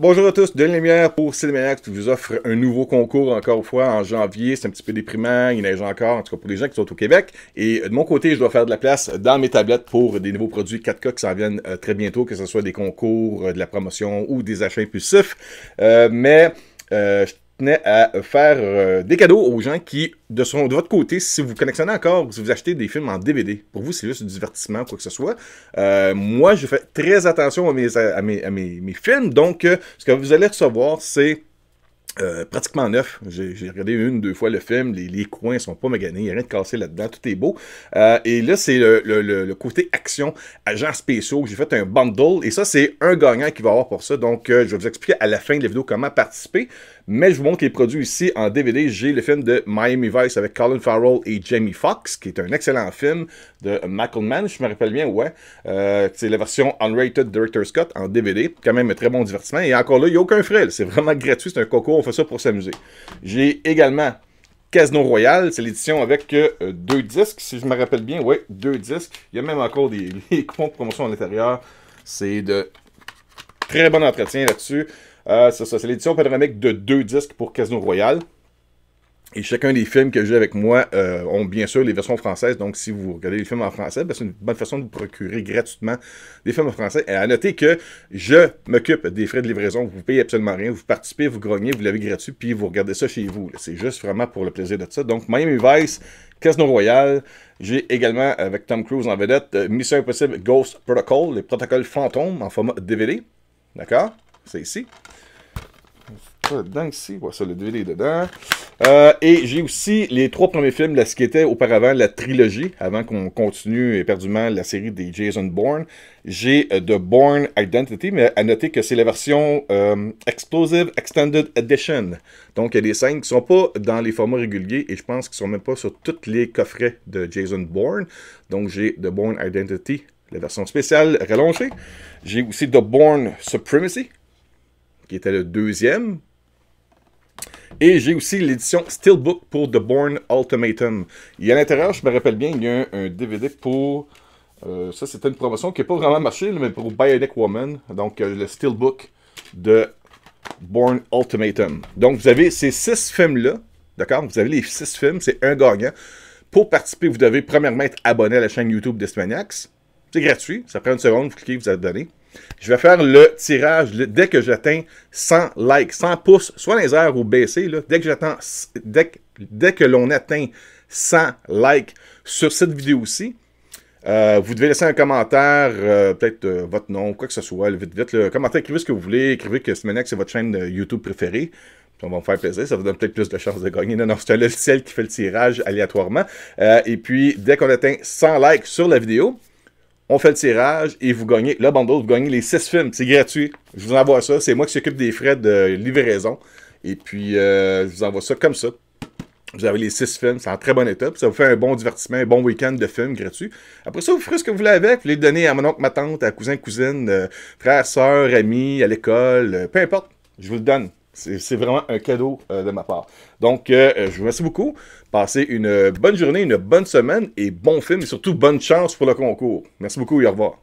Bonjour à tous, Denis Lumière pour Cinémaniacs qui vous offre un nouveau concours encore une fois en janvier. C'est un petit peu déprimant, il neige encore, en tout cas pour les gens qui sont au Québec. Et de mon côté, je dois faire de la place dans mes tablettes pour des nouveaux produits 4K qui s'en viennent très bientôt, que ce soit des concours, de la promotion ou des achats impulsifs. Je tenais à faire des cadeaux aux gens qui, de votre côté, si vous collectionnez encore ou si vous achetez des films en DVD, pour vous, c'est juste du divertissement, quoi que ce soit. Moi, je fais très attention à mes films, donc ce que vous allez recevoir, c'est pratiquement neuf. J'ai regardé deux fois le film, les coins sont pas maganés, il n'y a rien de cassé là-dedans, tout est beau. Et là, c'est le côté action, agents spéciaux, j'ai fait un bundle, et ça, c'est un gagnant qui va avoir pour ça. Donc, je vais vous expliquer à la fin de la vidéo comment participer. Mais je vous montre les produits ici en DVD. J'ai le film de Miami Vice avec Colin Farrell et Jamie Foxx, qui est un excellent film de Michael Mann, je me rappelle bien, ouais. C'est la version Unrated Director's Cut en DVD. Quand même un très bon divertissement. Et encore là, il n'y a aucun frais. C'est vraiment gratuit, c'est un concours, on fait ça pour s'amuser. J'ai également Casino Royale, c'est l'édition avec deux disques, si je me rappelle bien, ouais, deux disques. Il y a même encore des coupons de promotion à l'intérieur. C'est de très bon entretien là-dessus. C'est l'édition panoramique de deux disques pour Casino Royale. Et chacun des films que j'ai avec moi ont bien sûr les versions françaises. Donc, si vous regardez les films en français, ben, c'est une bonne façon de vous procurer gratuitement des films en français. Et à noter que je m'occupe des frais de livraison. Vous ne payez absolument rien. Vous participez, vous grognez, vous l'avez gratuit, puis vous regardez ça chez vous. C'est juste vraiment pour le plaisir de ça. Donc, Miami Vice, Casino Royale. J'ai également, avec Tom Cruise en vedette, Mission Impossible Ghost Protocol, les protocoles fantômes en format DVD. D'accord? C'est ici. Dedans ici, voilà ça, le DVD est dedans. Et j'ai aussi les trois premiers films de ce qui était auparavant la trilogie, avant qu'on continue éperdument la série des Jason Bourne. J'ai The Bourne Identity, mais à noter que c'est la version Explosive Extended Edition. Donc il y a des scènes qui ne sont pas dans les formats réguliers et je pense qu'ils ne sont même pas sur tous les coffrets de Jason Bourne. Donc j'ai The Bourne Identity, la version spéciale rallongée. J'ai aussi The Bourne Supremacy, qui était le deuxième. Et j'ai aussi l'édition Steelbook pour The Bourne Ultimatum. Et à l'intérieur, je me rappelle bien, il y a un DVD pour... ça, c'était une promotion qui n'a pas vraiment marché, mais pour Bionic Woman. Donc, le Steelbook de Bourne Ultimatum. Donc, vous avez ces 6 films-là. D'accord? Vous avez les 6 films, c'est un gagnant. Pour participer, vous devez premièrement être abonné à la chaîne YouTube de Cinémaniacs. C'est gratuit, ça prend une seconde, vous cliquez, vous abonnez. Je vais faire le tirage dès que j'atteins 100 likes, 100 pouces, soit dans les airs ou baissés, là, dès que l'on atteint 100 likes sur cette vidéo-ci, vous devez laisser un commentaire, peut-être votre nom, quoi que ce soit, vite, le commentaire, écrivez ce que vous voulez, écrivez que Cinémaniacs c'est votre chaîne YouTube préférée. On va me faire plaisir, ça vous donne peut-être plus de chances de gagner. Non, c'est un logiciel qui fait le tirage aléatoirement. Et puis, dès qu'on atteint 100 likes sur la vidéo, on fait le tirage et vous gagnez le bundle, vous gagnez les 6 films. C'est gratuit. Je vous envoie ça. C'est moi qui s'occupe des frais de livraison. Et puis, je vous envoie ça comme ça. Vous avez les 6 films. C'est en très bon état. Puis ça vous fait un bon divertissement, un bon week-end de films gratuits. Après ça, vous ferez ce que vous voulez avec. Vous les donnez à mon oncle, ma tante, à cousin, cousine, frère, soeur, amis, à l'école. Peu importe. Je vous le donne. C'est vraiment un cadeau de ma part. Donc, je vous remercie beaucoup. Passez une bonne journée, une bonne semaine et bon film et surtout bonne chance pour le concours. Merci beaucoup et au revoir.